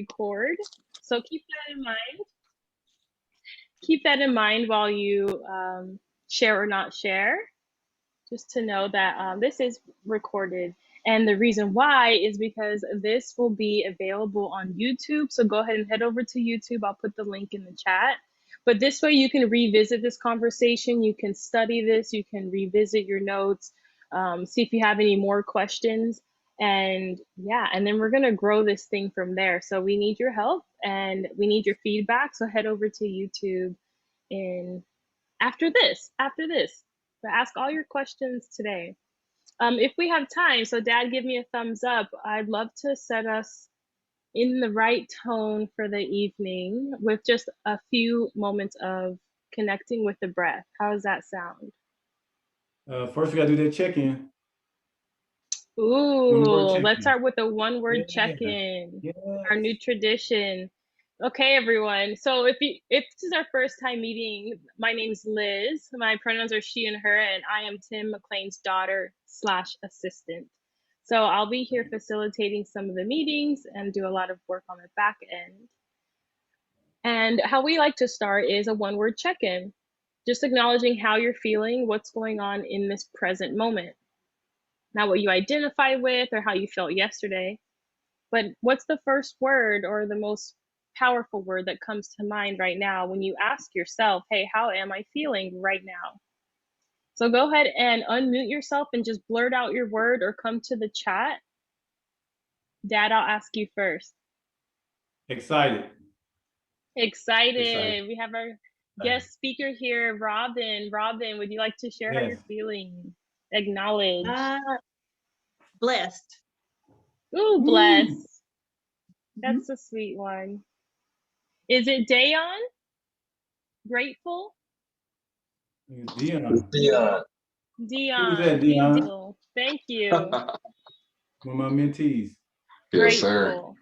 record. So keep that in mind. Keep that in mind while you share or not share, just to know that this is recorded. And the reason why is because this will be available on YouTube. So go ahead and head over to YouTube. I'll put the link in the chat. But this way you can revisit this conversation. You can study this. You can revisit your notes, see if you have any more questions. And yeah, and then we're going to grow this thing from there. So we need your help and we need your feedback. So head over to YouTube in after this. So ask all your questions today. If we have time, so Dad, give me a thumbs up. I'd love to set us in the right tone for the evening with just a few moments of connecting with the breath. How does that sound? First, we got to do that check-in. Ooh, let's start with a one-word check-in. Yeah. Our new tradition. Okay, everyone. So if this is our first time meeting, my name's Liz. My pronouns are she and her, and I am Tim McLean's daughter/assistant. So I'll be here facilitating some of the meetings and do a lot of work on the back end. And how we like to start is a one-word check-in, just acknowledging how you're feeling, what's going on in this present moment. Not what you identify with or how you felt yesterday, but what's the first word or the most powerful word that comes to mind right now when you ask yourself, hey, how am I feeling right now? So go ahead and unmute yourself and just blurt out your word or come to the chat. Dad, I'll ask you first. Excited. We have our guest speaker here, Robin. Robin, would you like to share how you're feeling? Acknowledge. Blessed. Ooh, blessed. That's a sweet one. Is it Dayon? Grateful? Dion. Dion. Who's that, Dion? Thank you. One of my mentees. Yes, Grateful.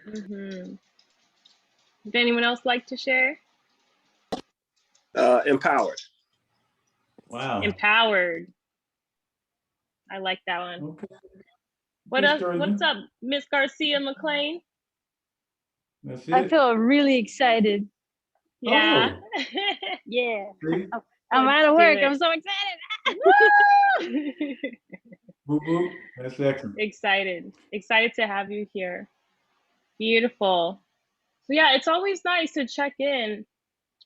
Sir. Would anyone else like to share? Empowered. Wow. Empowered. I like that one. Okay. What else? What's up, Miss Garcia McLean? That's it. I feel really excited. Yeah. Oh. Yeah. I'm out of work. I'm so excited. Woo-hoo. That's excellent. Excited to have you here. Beautiful. So yeah, it's always nice to check in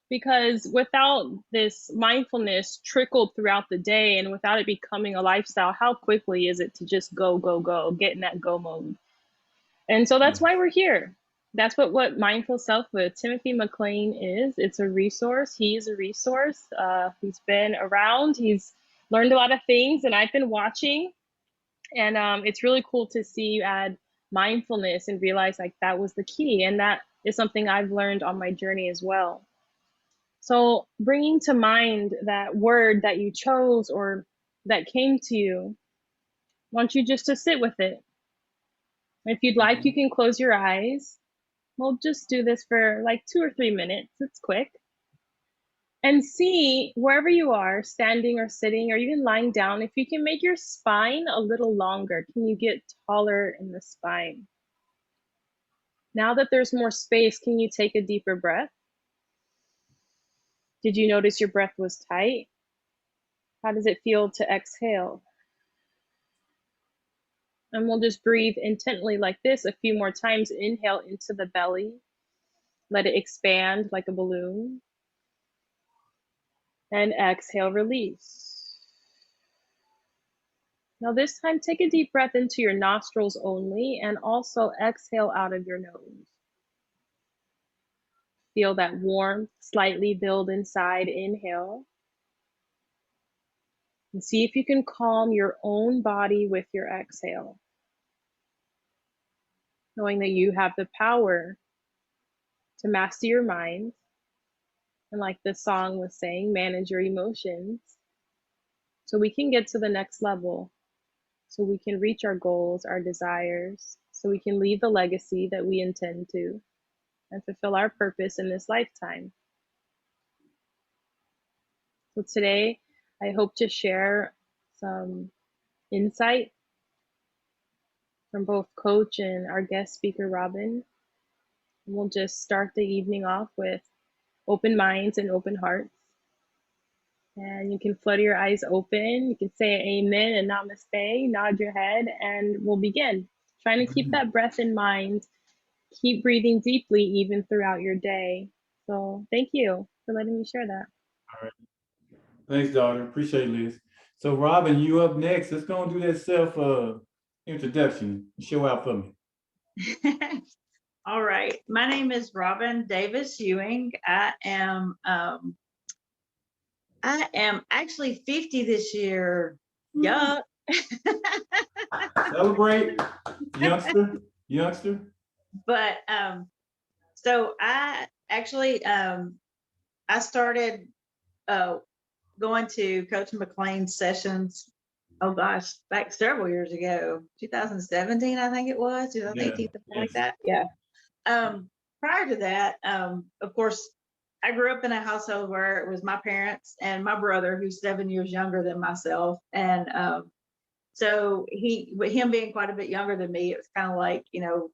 because without this mindfulness trickled throughout the day and without it becoming a lifestyle, how quickly is it to just go, get in that go mode? And so that's why we're here. That's what Mindful Self with Timothy McLean is. It's a resource. He's a resource. He's been around. He's learned a lot of things, and I've been watching. And it's really cool to see you add mindfulness and realize like that was the key. And that is something I've learned on my journey as well. So bringing to mind that word that you chose or that came to you, I want you just to sit with it. If you'd like, you can close your eyes. We'll just do this for like 2 or 3 minutes. It's quick. And see wherever you are, standing or sitting or even lying down, if you can make your spine a little longer. Can you get taller in the spine? Now that there's more space, can you take a deeper breath? Did you notice your breath was tight? How does it feel to exhale? And we'll just breathe intently like this a few more times. Inhale into the belly. Let it expand like a balloon. And exhale, release. Now this time, take a deep breath into your nostrils only and also exhale out of your nose. Feel that warmth slightly build inside. Inhale. And see if you can calm your own body with your exhale. Knowing that you have the power to master your mind. And like the song was saying, manage your emotions. So we can get to the next level. So we can reach our goals, our desires. So we can leave the legacy that we intend to and fulfill our purpose in this lifetime. So today, I hope to share some insight from both Coach and our guest speaker, Robin. We'll just start the evening off with open minds and open hearts. And you can flutter your eyes open. You can say amen and namaste, nod your head, and we'll begin. Trying to keep that breath in mind. Keep breathing deeply even throughout your day. So thank you for letting me share that. All right. Thanks, daughter. Appreciate it, Liz. So Robin, you up next. Let's go and do that self introduction. Show out for me. All right. My name is Robin Davis Ewing. I am actually 50 this year. Yuck. Celebrate, youngster. But so I actually I started going to Coach McLean sessions. Oh gosh, back several years ago, 2017, I think it was, 2018, something like that. Yeah. Prior to that, of course, I grew up in a household where it was my parents and my brother, who's 7 years younger than myself. And so with him being quite a bit younger than me, it was kind of like,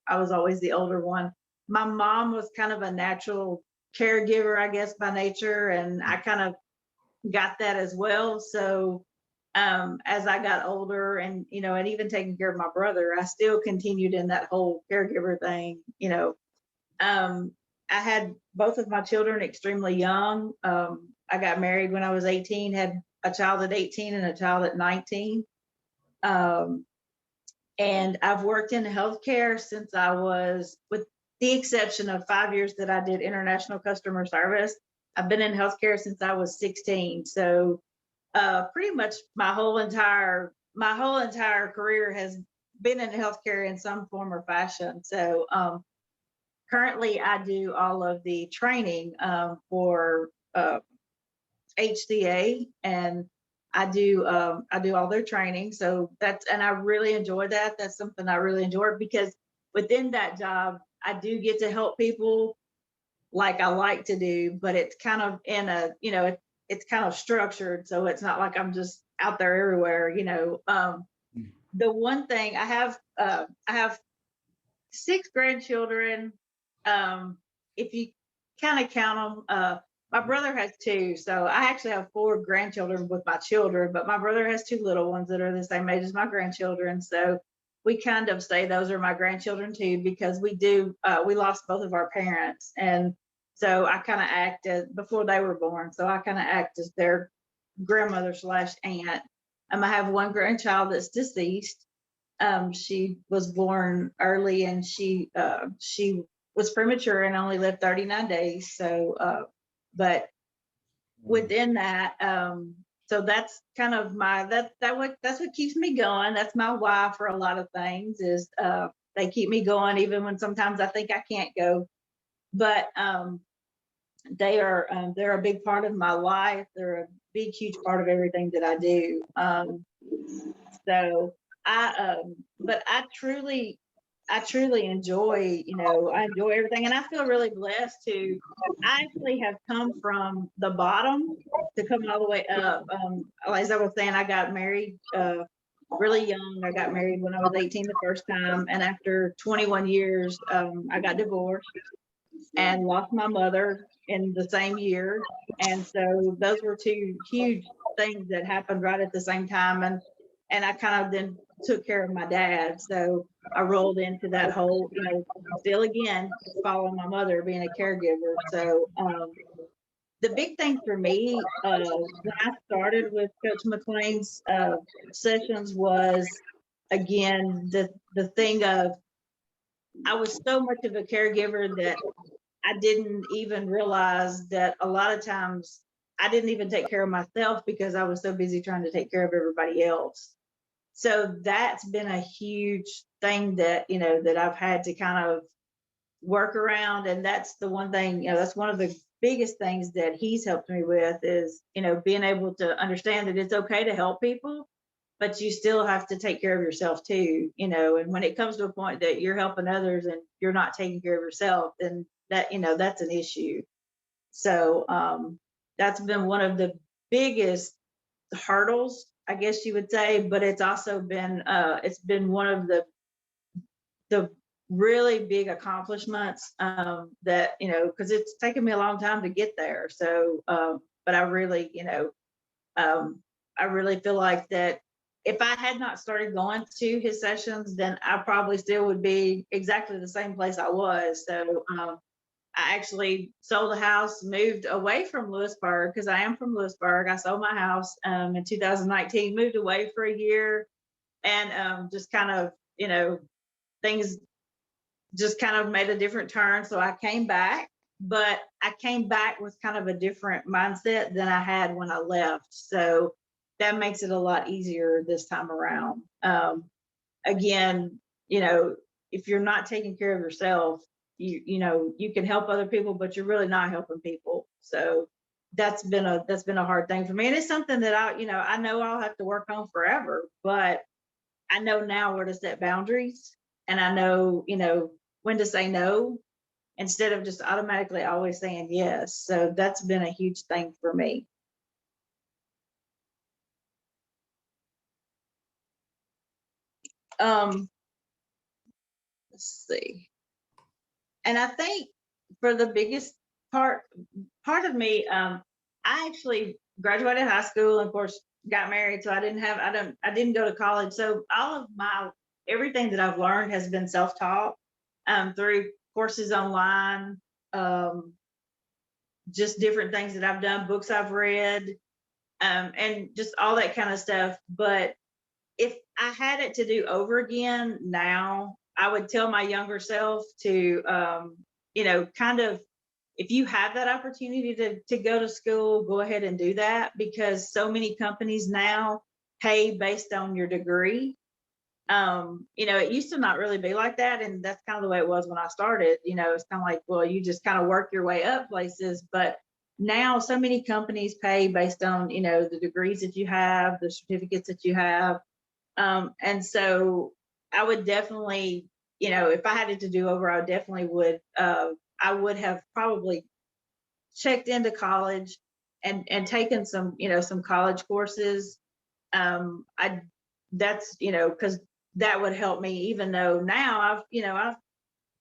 I was always the older one. My mom was kind of a natural caregiver, I guess, by nature. And I kind of got that as well. So as I got older and, and even taking care of my brother, I still continued in that whole caregiver thing. I had both of my children extremely young. I got married when I was 18, had a child at 18 and a child at 19. And I've worked in healthcare since I was, with the exception of 5 years that I did international customer service. I've been in healthcare since I was 16. So pretty much my whole entire career has been in healthcare in some form or fashion. So currently I do all of the training for HCA, and I do all their training. So and I really enjoy that. That's something I really enjoy, because within that job, I do get to help people like I like to do, but it's kind of in a, it's kind of structured. So it's not like I'm just out there everywhere, The one thing I have 6 grandchildren. If you kind of count them, my brother has 2. So I actually have 4 grandchildren with my children, but my brother has 2 little ones that are the same age as my grandchildren. So we kind of say those are my grandchildren too, because we lost both of our parents. And so I kind of act as, before they were born, so I kind of act as their grandmother / aunt. I have one grandchild that's deceased. She was born early, and she was premature and only lived 39 days. So, but within that, so that's kind of that's what keeps me going. That's my why for a lot of things, is they keep me going even when sometimes I think I can't go. But they're a big part of my life. They're a big, huge part of everything that I do. So but I truly enjoy, I enjoy everything, and I feel really blessed to. I actually have come from the bottom to come all the way up. As I was saying, I got married really young. I got married when I was 18 the first time, and after 21 years, I got divorced and lost my mother in the same year. And so those were 2 huge things that happened right at the same time. And I kind of then took care of my dad. So I rolled into that whole, still again, following my mother, being a caregiver. So the big thing for me when I started with Coach McLean's sessions was, again, the thing of, I was so much of a caregiver that I didn't even realize that a lot of times I didn't even take care of myself because I was so busy trying to take care of everybody else. So that's been a huge thing that, that I've had to kind of work around. And that's the one thing, that's one of the biggest things that he's helped me with is, being able to understand that it's okay to help people, but you still have to take care of yourself too, and when it comes to a point that you're helping others and you're not taking care of yourself, then that, that's an issue. So that's been one of the biggest hurdles, I guess you would say, but it's also been one of the the really big accomplishments that, you know, because it's taken me a long time to get there. So, but I really, you know, I really feel like that if I had not started going to his sessions, then I probably still would be exactly the same place I was. So, I actually sold a house, moved away from Lewisburg because I am from Lewisburg. I sold my house in 2019, moved away for a year, and just kind of, you know, things just kind of made a different turn. So I came back, but I came back with kind of a different mindset than I had when I left. So that makes it a lot easier this time around. Again, you know, if you're not taking care of yourself, you know, you can help other people, but you're really not helping people. So that's been a hard thing for me. And it's something that you know, I know I'll have to work on forever, but I know now where to set boundaries, and I know, you know, when to say no instead of just automatically always saying yes. So that's been a huge thing for me. Um, let's see. And I think for the biggest part of me, I actually graduated high school and of course got married. So I didn't go to college. So all of my everything that I've learned has been self-taught through courses online, um, just different things that I've done, books I've read, and just all that kind of stuff. But if I had it to do over again now, I would tell my younger self to, you know, kind of, if you have that opportunity to go to school, go ahead and do that, because so many companies now pay based on your degree. You know, it used to not really be like that. And that's kind of the way it was when I started. You know, it's kind of like, well, you just kind of work your way up places. But now so many companies pay based on, you know, the degrees that you have, the certificates that you have. And so I would definitely, you know, if I had it to do over, I definitely would, I would have probably checked into college and taken some, you know, some college courses. I That's, you know, because that would help me, even though now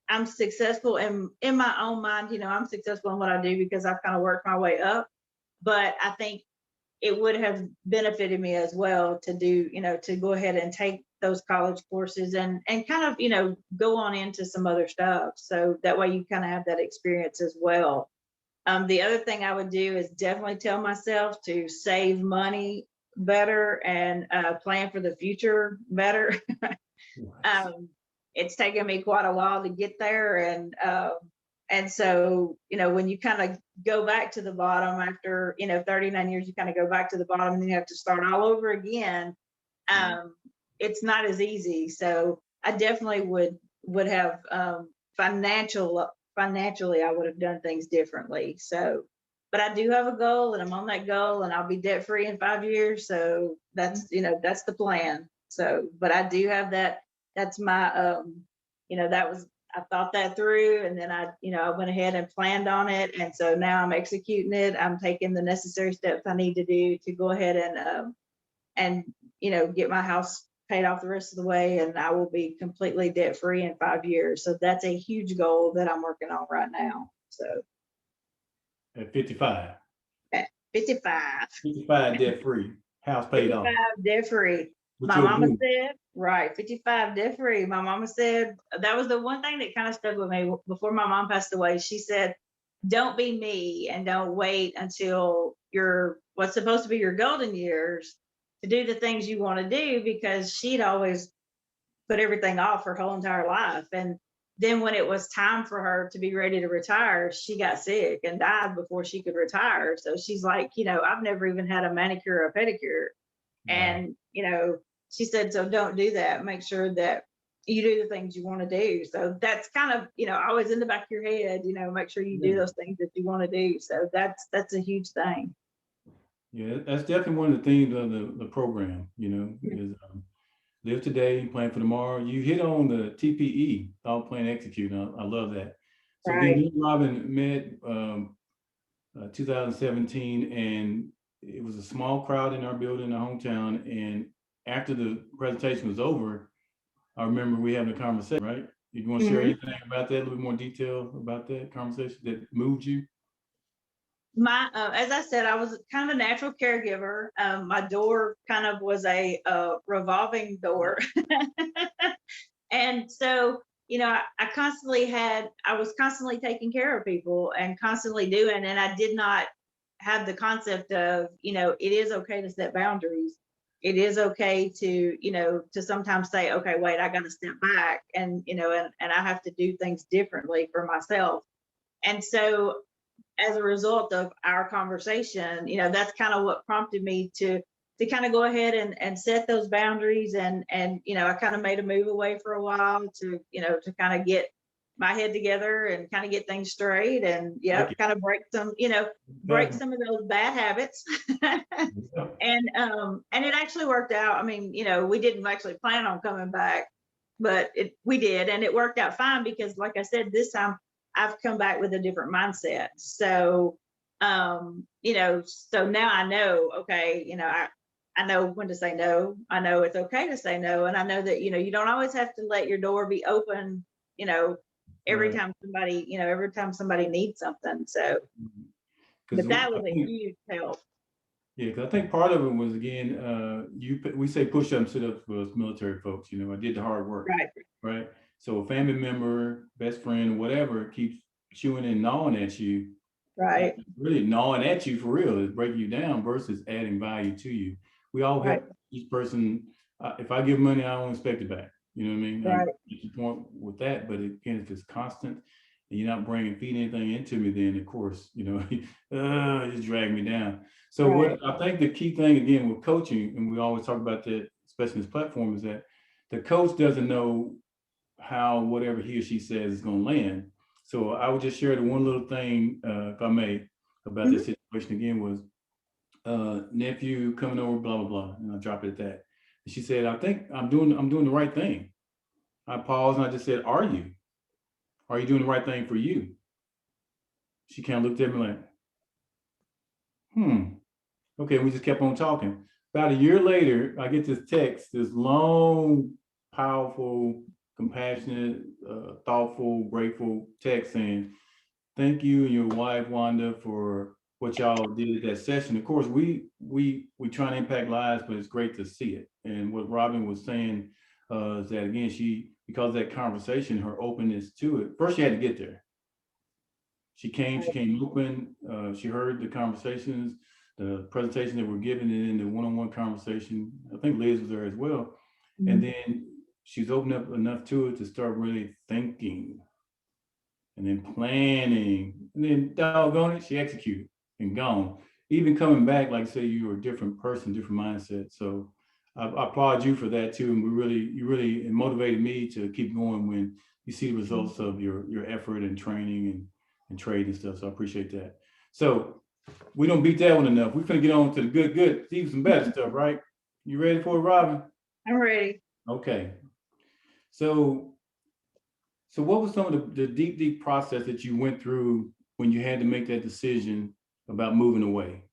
I'm successful in my own mind, you know, I'm successful in what I do because I've kind of worked my way up. But I think it would have benefited me as well to do, you know, to go ahead and take those college courses and kind of, you know, go on into some other stuff. So that way you kind of have that experience as well. The other thing I would do is definitely tell myself to save money better and plan for the future better. um, it's taken me quite a while to get there, and so, you know, when you kind of go back to the bottom after, you know, 39 years, you kind of go back to the bottom and you have to start all over again. um, it's not as easy. So I definitely would have financially, I would have done things differently. So, but I do have a goal, and I'm on that goal, and I'll be debt free in 5 years. So that's, you know, that's the plan. So, but I do have that. That's my, you know, that was, I thought that through, and then you know, I went ahead and planned on it, and so now I'm executing it. I'm taking the necessary steps I need to do to go ahead and you know, get my house paid off the rest of the way, and I will be completely debt free in 5 years. So that's a huge goal that I'm working on right now. So At 55. at 55. 55 debt free, house paid 55 off. debt free. What My you mama do? said, right, 55 debt free. My mama said, that was the one thing that kind of stuck with me before my mom passed away. She said, don't be me and don't wait until your what's supposed to be your golden years to do the things you want to do, because she'd always put everything off her whole entire life. And then when it was time for her to be ready to retire, she got sick and died before she could retire. So she's like, you know, I've never even had a manicure or a pedicure. Wow. And, you know, she said, so don't do that. Make sure that you do the things you want to do. So that's kind of, you know, always in the back of your head, you know, make sure you do those things that you want to do. So that's a huge thing. Yeah, that's definitely one of the themes of the program, you know, is live today, plan for tomorrow. You hit on the TPE, thought, plan, execute. I love that. So again, Right. me and Robin met 2017, and it was a small crowd in our building in our hometown. And after the presentation was over, I remember we having a conversation, right? You want to share Mhm. anything about that, a little bit more detail about that conversation that moved you? My, as I said, I was kind of a natural caregiver. My door kind of was a revolving door. And so, I was constantly taking care of people and constantly doing, and I did not have the concept of, it is okay to set boundaries. It is okay to, to sometimes say, okay, wait, I got to step back, and, and I have to do things differently for myself. And so, as a result of our conversation, that's kind of what prompted me to kind of go ahead and set those boundaries, and I kind of made a move away for a while to to kind of get my head together and kind of get things straight, and Like it. kind of break Exactly. some of those bad habits. Yeah. And it actually worked out. I mean, we didn't actually plan on coming back, but we did, and it worked out fine because, like I said, this time I've come back with a different mindset. So, so now I know, okay, I know when to say no. I know it's okay to say no. And I know that, you don't always have to let your door be open, you know, Right. every time somebody needs something. So, Because but that I was a think, huge help. yeah, 'cause I think part of it was, again, we say push up, sit up for us military folks. I did the hard work, Right. right? So a family member, best friend, whatever, keeps chewing and gnawing at you, Right. really gnawing at you for real, is breaking you down versus adding value to you. We all Right. help each person. If I give money, I don't expect it back. You know what I mean? I Right. get your point with that, but again, if it's constant and you're not feeding anything into me, then of course, just drag me down. So Right. what I think the key thing again with coaching, and we always talk about that, especially in this platform, is that the coach doesn't know how whatever he or she says is going to land. So I would just share the one little thing, if I may, about Mhm. this situation again was nephew coming over, blah blah blah, and I drop it at that. And she said, "I think I'm doing the right thing." I paused and I just said, "Are you? Are you doing the right thing for you?" She kind of looked at me like, "Hmm." Okay, we just kept on talking. About a year later, I get this text, this long, powerful, compassionate, thoughtful, grateful text saying, "Thank you and your wife Wanda for what y'all did at that session." Of course, we try to impact lives, but it's great to see it. And what Robin was saying is that again, because of that conversation, her openness to it. First, she had to get there. She came open. She heard the conversations, the presentation that were given, and then the one-on-one conversation. I think Liz was there as well. And Mhm. then she's opened up enough to it to start really thinking and then planning, and then doggone it, she executed and gone. Even coming back, like say you were a different person, different mindset. So I applaud you for that too. And you really motivated me to keep going when you see the results of your effort and training and trade and stuff. So I appreciate that. So we don't beat that one enough. We're gonna get on to the good, see some better stuff, right? You ready for it, Robin? I'm ready. Okay. So what was some of the deep process that you went through when you had to make that decision about moving away?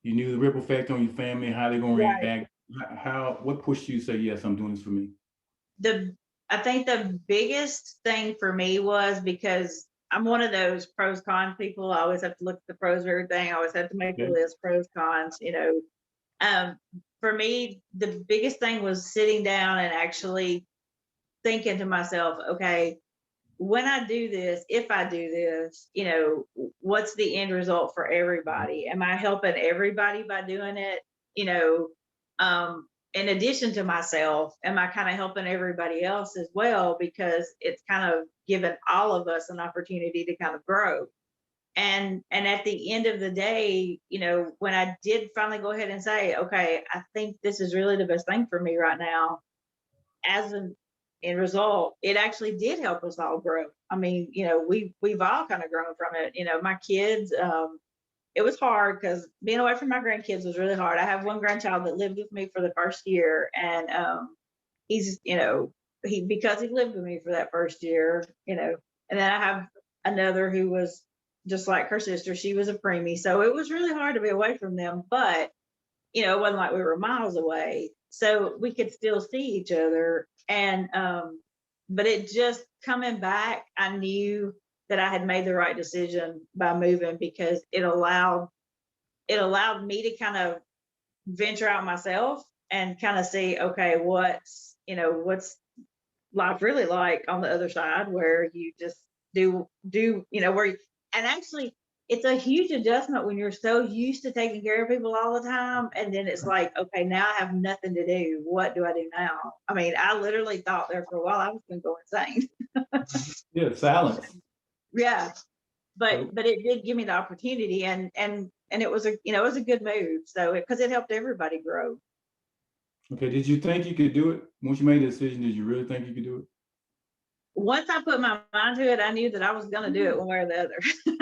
You knew the ripple effect on your family, how they're going to Right. react. What pushed you to say, yes, I'm doing this for me? the I think the biggest thing for me was because I'm one of those pros cons people. I always have to look at the pros of everything. I always have to make a Okay. list, pros, cons. Um, for me, the biggest thing was sitting down and actually thinking to myself, okay, when I do this, if I do this, what's the end result for everybody? Am I helping everybody by doing it? You know, in addition to myself, am I kind of helping everybody else as well? Because it's kind of given all of us an opportunity to kind of grow. And at the end of the day, when I did finally go ahead and say, okay, I think this is really the best thing for me right now, as an end result, it actually did help us all grow. I mean, we've all kind of grown from it. My kids, it was hard because being away from my grandkids was really hard. I have one grandchild that lived with me for the first year, and he's, he because he lived with me for that first year, and then I have another who was just like her sister. She was a preemie, so it was really hard to be away from them. But it wasn't like we were miles away, so we could still see each other. And but it just coming back, I knew that I had made the right decision by moving, because it allowed me to kind of venture out myself and kind of see, okay, what's life really like on the other side, where you just and actually it's a huge adjustment when you're so used to taking care of people all the time, and then it's like, okay, now I have nothing to do. What do I do now? I mean, I literally thought there for a while I was going to go insane. Yeah, silence. Yeah, So, but it did give me the opportunity, and it was a good move. So because it helped everybody grow. okay, did you think you could do it? Once you made the decision, did you really think you could do it? Once I put my mind to it, I knew that I was going to do it one way or the other.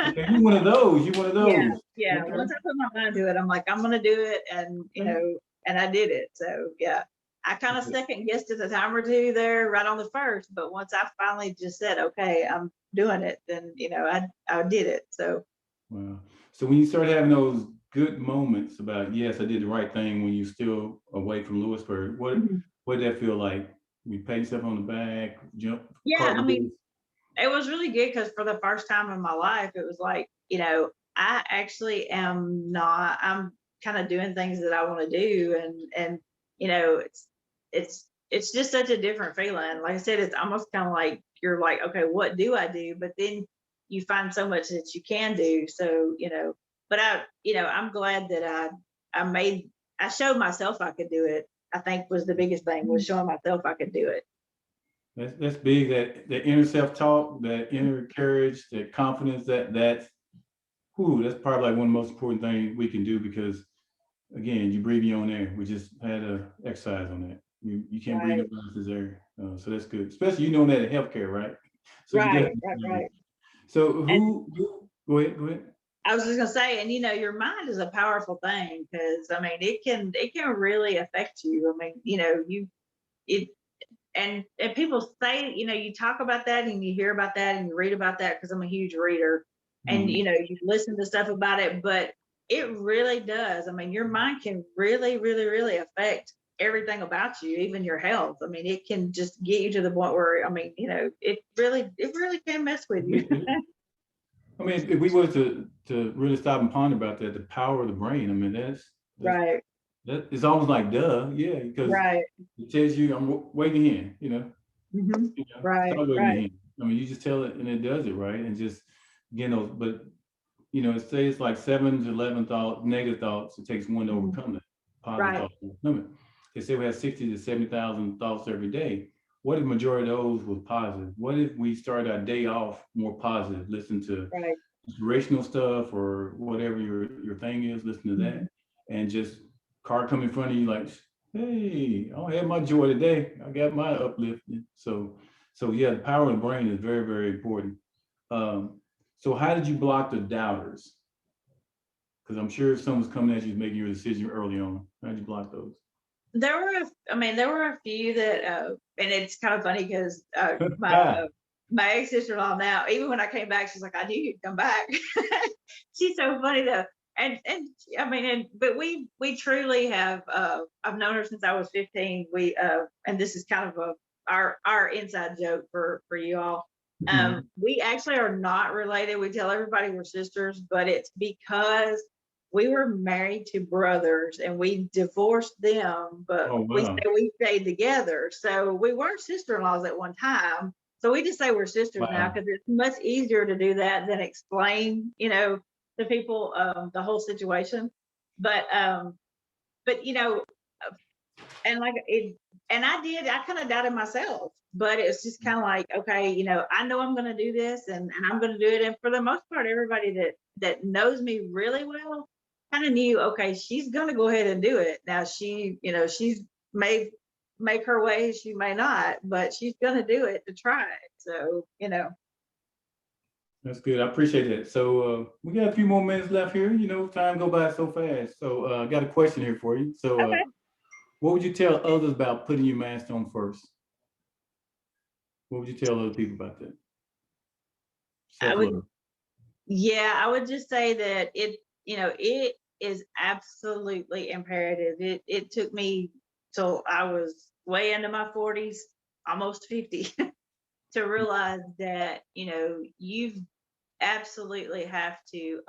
Okay, you one of those. You one of Yeah, those. yeah. Okay. Once I put my mind to it, I'm like, I'm gonna do it, and and I did it. So yeah, I kind of second guessed it a time or two there, right on the first. But once I finally just said, okay, I'm doing it, then I did it. So Wow. So when you start having those good moments about, yes, I did the right thing, when you're still away from Lewisburg, what did that feel like? You pat yourself on the back, jump, yeah, I cartwheels? mean, it was really good, because for the first time in my life, it was like, I actually am not. I'm kind of doing things that I want to do, and it's just such a different feeling. Like I said, it's almost kind of like you're like, okay, what do I do? But then you find so much that you can do. So but I'm glad that I showed myself I could do it. I think was the biggest thing, was showing myself I could do it. That's big. That inner self-talk, that inner courage, that confidence, that's probably like one of the most important things we can do, because again, you breathe your own air. We just had a exercise on that. You can't breathe Right, nobody else's air. So that's good. Especially that in healthcare, right? So you right, definitely. right, right. So And go ahead, go ahead. I was just gonna say, and your mind is a powerful thing, because I mean, it can really affect you. I mean, it and people say, you talk about that and you hear about that and you read about that, because I'm a huge reader, and Mhm. you listen to stuff about it, but it really does. I mean, your mind can really, really, really affect everything about you, even your health. I mean, it can just get you to the point where, I mean, it really can mess with you. I mean, if we were to really stop and ponder about that, the power of the brain. I mean, that's Right, that. It's almost like duh, yeah, because right, it tells you I'm waving your hand. hmm, right, Start waving your right. hand. I mean, you just tell it and it does it, right? And just but it says like 7 to 11 negative thoughts. It takes one to Mhm. overcome that. Positive Right. thoughts to overcome it. They say we have 60 to 70,000 thoughts every day. What if majority of those was positive? What if we start our day off more positive? Listen to Right. inspirational stuff or whatever your thing is. Listen to that, Mhm. and just car come in front of you like, hey, I don't have my joy today. I got my uplifting. So yeah, the power of the brain is very, very important. Um, so how did you block the doubters? Because I'm sure if someone's coming at you making your decision early on, how did you block those? There were a few that, and it's kind of funny, because Yeah. my ex sister-in-law now, even when I came back, she's like, I knew you'd come back. She's so funny though. And I mean, but we truly have, I've known her since I was 15. And this is kind of our inside joke for you all. Mhm. We actually are not related. We tell everybody we're sisters, but it's because we were married to brothers and we divorced them, but Oh we say wow. we stayed together. So we were sister-in-laws at one time. So we just say we're sisters now, Wow. because it's much easier to do that than explain, to people, the whole situation. But and like it, and I kind of doubted myself, but it's just kind of like, okay, I know I'm going to do this, and I'm going to do it. And for the most part, everybody that knows me really well kind of knew, okay, she's going to go ahead and do it. Now she's may make her way, she may not, but she's going to do it to try it. So, That's good. I appreciate that. So we got a few more minutes left here. Time go by so fast. So I got a question here for you. So okay. what would you tell others about putting your mask on first? What would you tell other people about that? I would, Self-love. yeah, I would just say that it is absolutely imperative. It took me till I was way into my 40s, almost 50, to realize that, you know, you've absolutely have to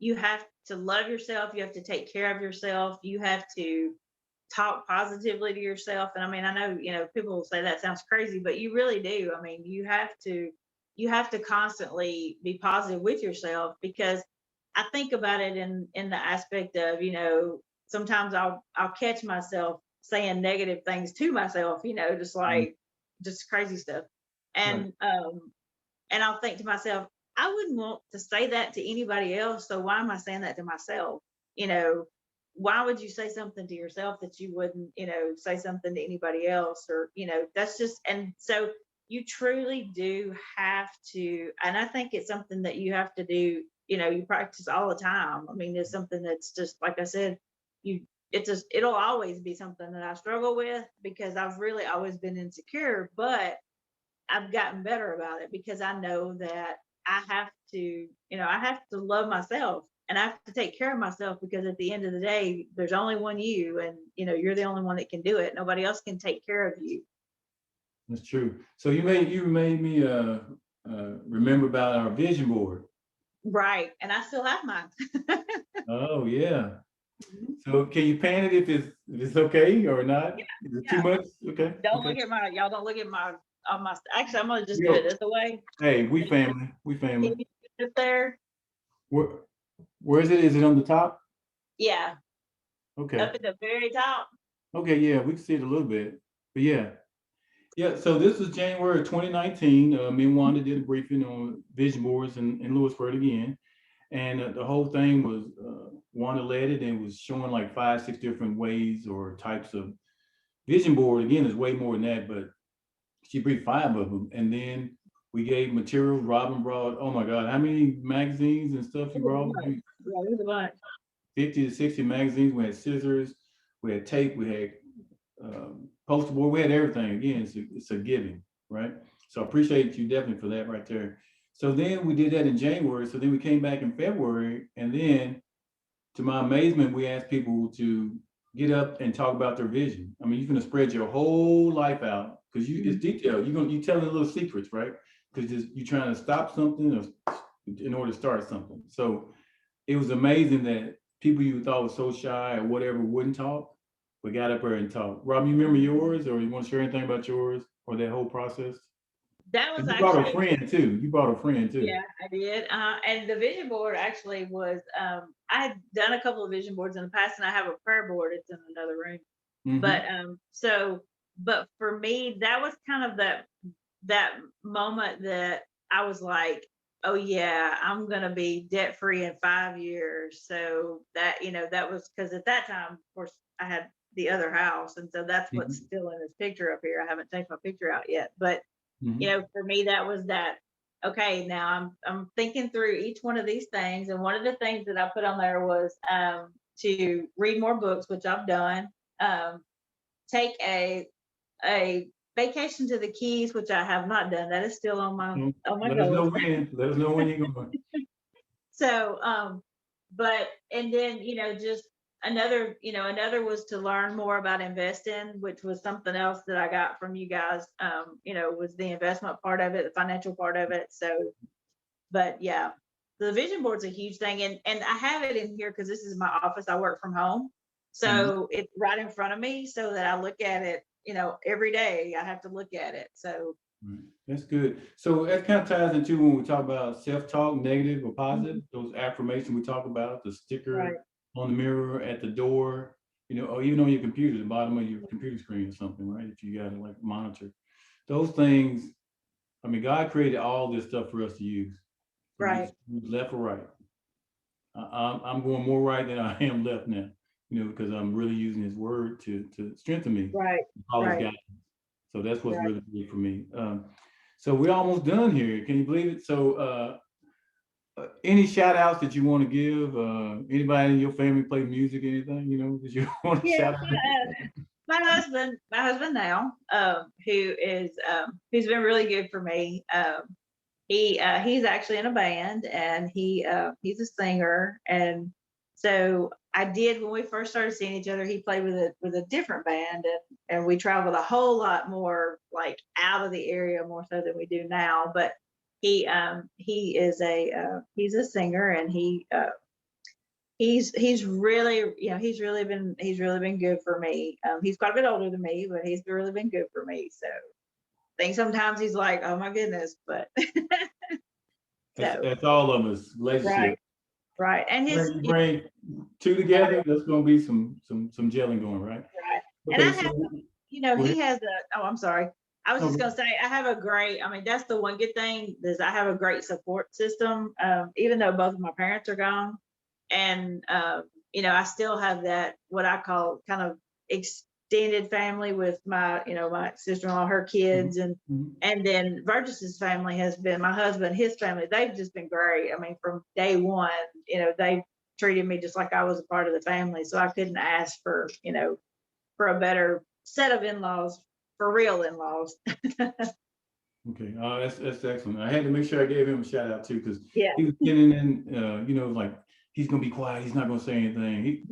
you have to love yourself, you have to take care of yourself, you have to talk positively to yourself. And I mean, I know, you know, people will say that sounds crazy, but you really do. I mean, you have to constantly be positive with yourself, because I think about it in the aspect of, you know, sometimes I'll catch myself saying negative things to myself, you know, just like just crazy stuff. Right. And I'll think to myself, I wouldn't want to say that to anybody else. So why am I saying that to myself? You know, why would you say something to yourself that you wouldn't, you know, say something to anybody else? Or, you know, that's just, and so you truly do have to, and I think it's something that you have to do, you know, you practice all the time. I mean, it's something that's just, like I said, you, it's just, it'll always be something that I struggle with, because I've really always been insecure, but I've gotten better about it, because I know that I have to, you know, I have to love myself, and I have to take care of myself, because at the end of the day, there's only one you, and, you know, you're the only one that can do it. Nobody else can take care of you. That's true. So you made me remember about our vision board. Right. And I still have mine. Oh yeah. So can you pan it if it's okay or not? Yeah. Is it too Yeah. much? Okay. Don't Okay. look at my, y'all don't look at my, on my, actually, I'm going to just do Yo, it this way. hey, we family. We family. Can you sit there? Where where is it? Is it on the top? Yeah. Okay. Up at the very top. Okay, yeah, we can see it a little bit. But yeah. Yeah, so this was January of 2019. Me and Wanda did a briefing on vision boards in Lewisburg again. And the whole thing was Wanda led it and was showing like 5, 6 different ways or types of vision board. Again, there's way more than that, but she briefed 5 of them. And then we gave materials. Robin brought, oh my God, how many magazines and stuff you brought? Yeah, there's a bunch. 50 to 60 magazines. We had scissors, we had tape, we had poster board, we had everything. Again, it's a giving, right? So I appreciate you definitely for that right there. So then we did that in January. So then we came back in February, and then to my amazement, we asked people to get up and talk about their vision. I mean, you're gonna spread your whole life out because it's detailed. You telling little secrets, right? Because you're trying to stop something or in order to start something. So it was amazing that people you thought was so shy or whatever wouldn't talk, but got up there and talked. Rob, you remember yours, or you want to share anything about yours or that whole process? That was And you brought a actually, friend too. You brought a friend too. yeah, I did. And the vision board actually was, I had done a couple of vision boards in the past, and I have a prayer board. It's in another room. But Mhm. but for me, that was kind of that moment that I was like, oh yeah, I'm gonna be debt free in 5 years. So that, you know, that was because at that time, of course, I had the other house, and so that's what's Mhm. still in this picture up here. I haven't changed my picture out yet, but you Mhm. know, for me, that was that. Okay, now I'm thinking through each one of these things, and one of the things that I put on there was to read more books, which I've done. Um, take a vacation to the Keys, which I have not done. That is still on my Let us know goals. when. Let us know when you're going. So, but and then, you know, just another, you know, another was to learn more about investing, which was something else that I got from you guys. You know, was the investment part of it, the financial part of it. So, but yeah, the vision board's a huge thing, and I have it in here because this is my office. I work from home, Mhm. so it's right in front of me, so that I look at it. You know, every day I have to look at it. So, Right. That's good. So that kind of ties into when we talk about self-talk, negative or positive, those affirmations we talk about, the right, sticker on the mirror, at the door, or even on your computer, the bottom of your computer screen or something, right? If you got to like monitor those things. I mean, God created all this stuff for us to use. And you right, just use left or right. I'm going more right than I am left now, because I'm really using His Word to strengthen me. right, All His right, guidance. So that's what's right. really big for me. So we're almost done here. Can you believe it? So any shout outs that you want to give? Anybody in your family play music, anything, that you want to Yeah, shout out? my husband now, who is who's been really good for me. He's actually in a band, and he's a singer, and So I did when we first started seeing each other. He played with a different band, and we traveled a whole lot more, like out of the area more so than we do now. But he is he's a singer, and he's really, you know, he's really been good for me. He's quite a bit older than me, but he's really been good for me. So I think sometimes he's like, oh my goodness, but so That's all of us, relationship. right, and his When you bring two together, there's gonna be some gelling going, right? right, and I Okay, have, so you know, go ahead. he has a. Oh, I'm sorry. I was just Okay. gonna say I have a great. I mean, that's the one good thing is I have a great support system. Even though both of my parents are gone, and you know, I still have that what I call kind of extended family with my, you know, my sister-in-law, her kids, Mhm. and then Burgess's family has been my husband, his family. They've just been great. I mean, from day one, you know, they treated me just like I was a part of the family. So I couldn't ask for, you know, for a better set of in-laws, for real in-laws. Okay, that's excellent. I had to make sure I gave him a shout out too, because Yeah. he was getting in, you know, like he's gonna be quiet, he's not gonna say anything.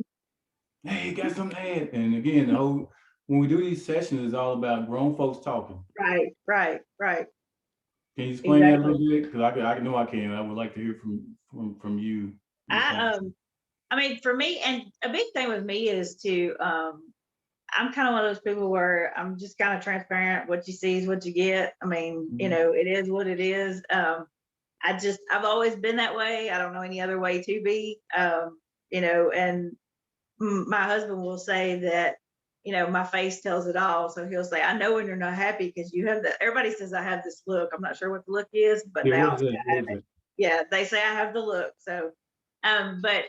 Hey, you got something to add? And again, the whole when we do these sessions, it's all about grown folks talking. Right. Can you explain that a Exactly. little bit? Because I know I can. I would like to hear from you this time. I mean, for me, and a big thing with me is to I'm kind of one of those people where I'm just kind of transparent. What you see is what you get. I mean, you Mhm. know, it is what it is. I've always been that way. I don't know any other way to be. You know, and my husband will say that, you know, my face tells it all. So he'll say, I know when you're not happy because you have that. Everybody says I have this look. I'm not sure what the look is, but Yeah, they what all is say that? I What have is it. it? Yeah, they say I have the look. So, but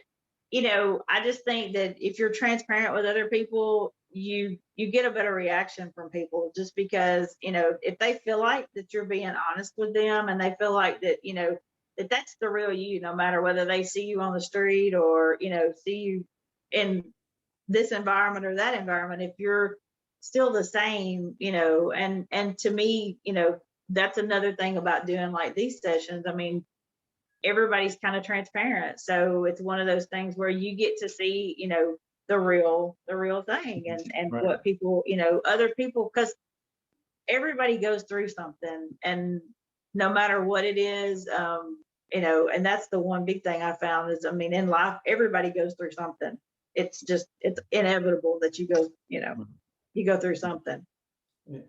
you know, I just think that if you're transparent with other people, you get a better reaction from people just because, you know, if they feel like that you're being honest with them and they feel like that, you know, that that's the real you, no matter whether they see you on the street or, you know, see you in this environment or that environment, if you're still the same, you know, and to me, you know, that's another thing about doing like these sessions. I mean, everybody's kind of transparent, so it's one of those things where you get to see, you know, the real thing, and Right. what people, you know, other people, because everybody goes through something, and no matter what it is, you know, and that's the one big thing I found is, I mean, in life, everybody goes through something. It's just, it's inevitable that you go, you know, you go through something.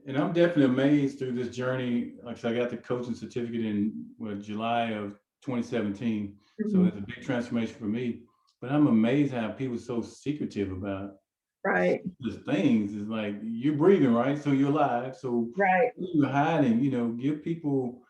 And I'm definitely amazed through this journey. Like I said, I got the coaching certificate in July of 2017. So Mhm. it's a big transformation for me. But I'm amazed how people are so secretive about Right, these things. It's like you're breathing, right? So you're alive. So right, you're hiding, you know, give people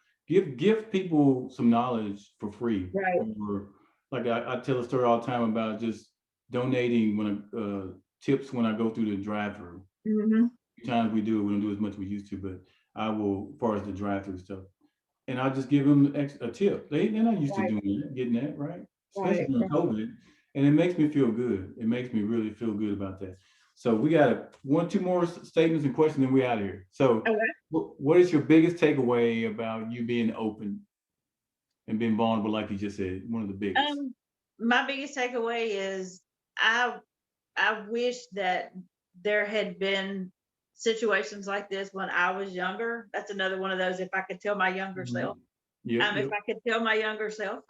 some knowledge for free. right. Or like I tell a story all the time about just donating when tips when I go through the drive-through. Hmm. Times we do it, we don't do as much as we used to, but I will, as far as the drive-through stuff, and I'll just give them a tip. They're not used to Right, doing that, getting that, right? Especially right, during right. COVID, and it makes me feel good. It makes me really feel good about that. So we got two more statements and questions, and we're out of here. So, Okay. what is your biggest takeaway about you being open and being vulnerable, like you just said? One of the biggest. My biggest takeaway is I I wish that there had been situations like this when I was younger. That's another one of those. If I could tell my younger self, Mhm. Yep, if yep, I could tell my younger self,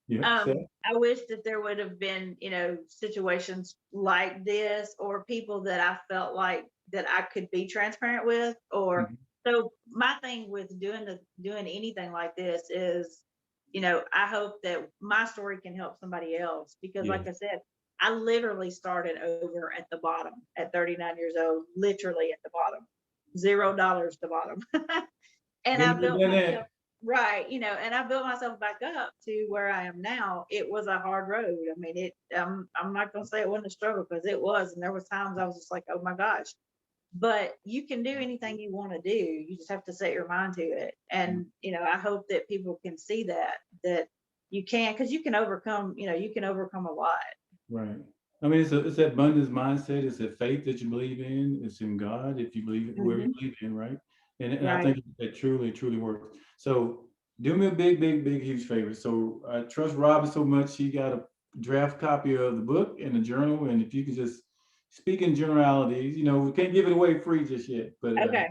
yep. So, I wish that there would have been, you know, situations like this, or people that I felt like that I could be transparent with. Or mhm, so my thing with doing anything like this is, you know, I hope that my story can help somebody else, because yeah. like I said, I literally started over at the bottom at 39 years old, literally at the bottom, $0 to bottom. And I Been there, built done myself that. right, you know, and I built myself back up to where I am now. It was a hard road. I mean, I'm not gonna say it wasn't a struggle, because it was, and there was times I was just like, oh my gosh. But you can do anything you want to do. You just have to set your mind to it. And you know, I hope that people can see that you can, because you can overcome. You know, you can overcome a lot. Right. I mean, it's that abundance mindset. It's that faith that you believe in. It's in God, if you believe whoever you Hmm. believe in, right? And I Right. think that truly works. So do me a big, huge favor. So I trust Robin so much. She got draft copy of the book and the journal, and if you could just speak in generalities, you know, we can't give it away free just yet, but Okay.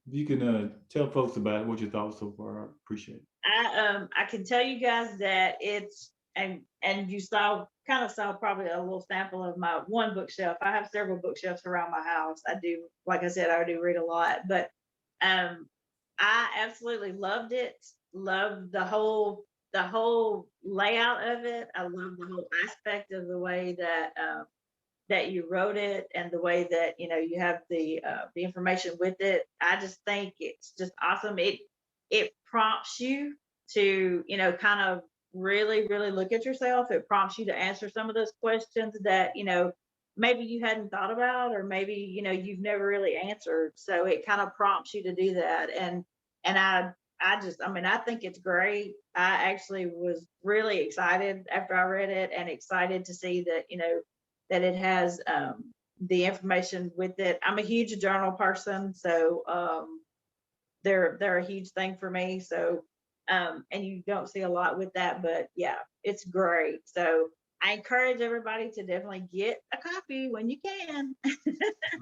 if you can tell folks about what your thoughts so far, I appreciate it. I can tell you guys that it's, and you kind of saw probably a little sample of my one bookshelf. I have several bookshelves around my house. I do, like I said, I do read a lot, but I absolutely loved it. Loved the whole layout of it. I love the whole aspect of the way that that you wrote it, and the way that, you know, you have the information with it. I just think it's just awesome. It prompts you to, you know, kind of really really look at yourself. It prompts you to answer some of those questions that, you know, maybe you hadn't thought about, or maybe, you know, you've never really answered. So it kind of prompts you to do that. And I mean, I think it's great. I actually was really excited after I read it, and excited to see that, you know, that it has the information with it. I'm a huge journal person, so they're a huge thing for me. So and you don't see a lot with that, but yeah, it's great. So I encourage everybody to definitely get a copy when you can.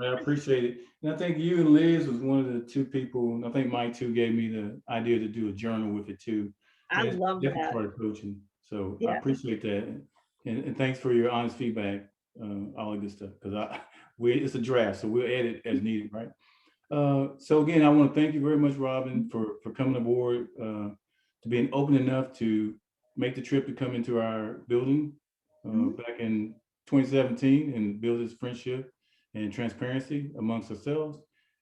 I appreciate it. And I think you and Liz was one of the two people, and I think Mike too gave me the idea to do a journal with it too. I And it's love different that. part of coaching. So I Yeah. appreciate that. And thanks for your honest feedback, all of good stuff. Because it's a draft, so we'll edit as needed, right? So again, I want to thank you very much, Robin, for coming aboard, to being open enough to make the trip to come into our building back in 2017 and build this friendship and transparency amongst ourselves.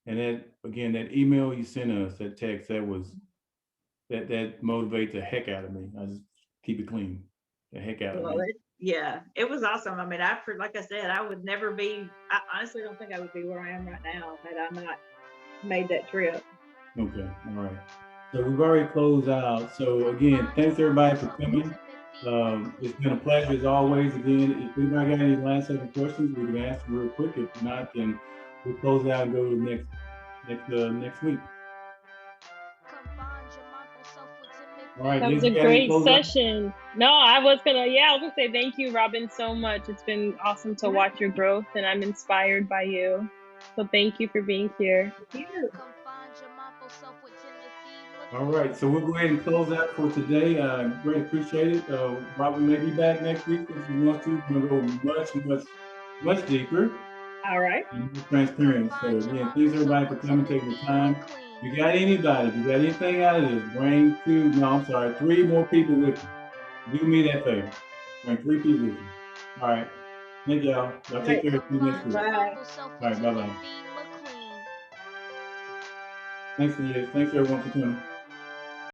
And that, again, that email you sent us, that text, that motivates the heck out of me. I just keep it clean, the heck out of Well, me. yeah, it was awesome. I mean, like I said, I would never be, I honestly don't think I would be where I am right now had I not made that trip. Okay, all right. So we've already closed out. So again, thanks everybody for coming. It's been a pleasure as always. Again, if anybody got any last second questions, we can ask them real quick. If not, then we'll close it out and go to next week. All right, That Liz, was a you got any great close out? session. No, I was gonna say thank you, Robin, so much. It's been awesome to watch your growth, and I'm inspired by you. So thank you for being here. Thank you. All right, so we'll go ahead and close out for today. Great, appreciate it. Robin may be back next week if she wants to. We're gonna go much deeper All right. and more transparent. So again, thanks everybody for coming, taking the time. If you got anything out of this, bring three more people with you. Do me that favor. Bring 3 people with you. All right. Thank y'all. Y'all take care. See you next week. Bye. All right, bye-bye. Thanks, Liz. Thanks everyone for coming.